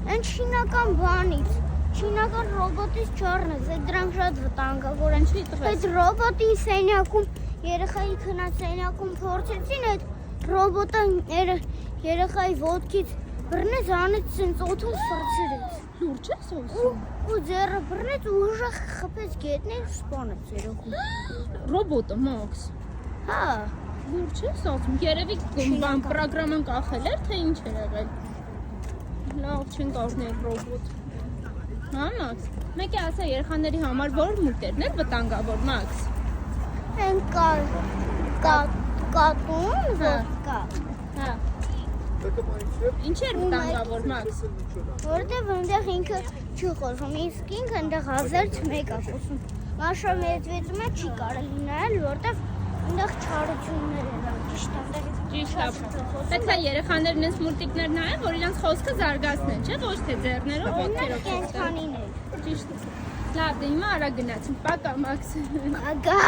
Այն չինական բանից, չինական ռոբոտից չառնես, այդ դրանք շատ վտանգավոր են։ Այդ ռոբոտի սենյակում, երեխայի քնած սենյակում փորձեցին այդ ռոբոտը երեխայի ոտքից բռնեց, անեց սենց օդում սրցրեց։ Լուրջ ես ասում։ Ու ձեռը բռնեց ու ուժեղ խփեց գետնին ու սպանեց երեխուն։ Ռոբոտը Մաքս։ Հա, Լուրջ ես ասում։ Երևի բան պրոգրաման կախել էր, թե ինչ էր եղել։ Լավ չեն կառնել ռոբոտ։ Հա Մաքս։ Մեկը ասա երեխաների համար որ մուլտերն էր վտանգավոր Մաքս։ այն կատուն ոտկա։ Հա։ Ինչ էր վտանգավոր Մաքս։ Որտեվ այնտեղ ինքը չի խոսում, իսկ ինքը այնտեղ 1001 է խոսում։ Մաշա մեծվեցում է չի կարելի նայել, որտեվ այնտեղ չարություններ են, ճիշտ է։ Ճիշտ է։ Պետք է երեխաներն այս մուլտիկներ նայեն, որ իրենց խոսքը զարգացնեն, չէ՞ ոչ թե ձեռներով ոտքերով խոսեն։ Կենցանիներ։ Ճիշտ է։ Լավ, դե հիմա արա գնացինք։ Պակա Մաքս։ Ագա,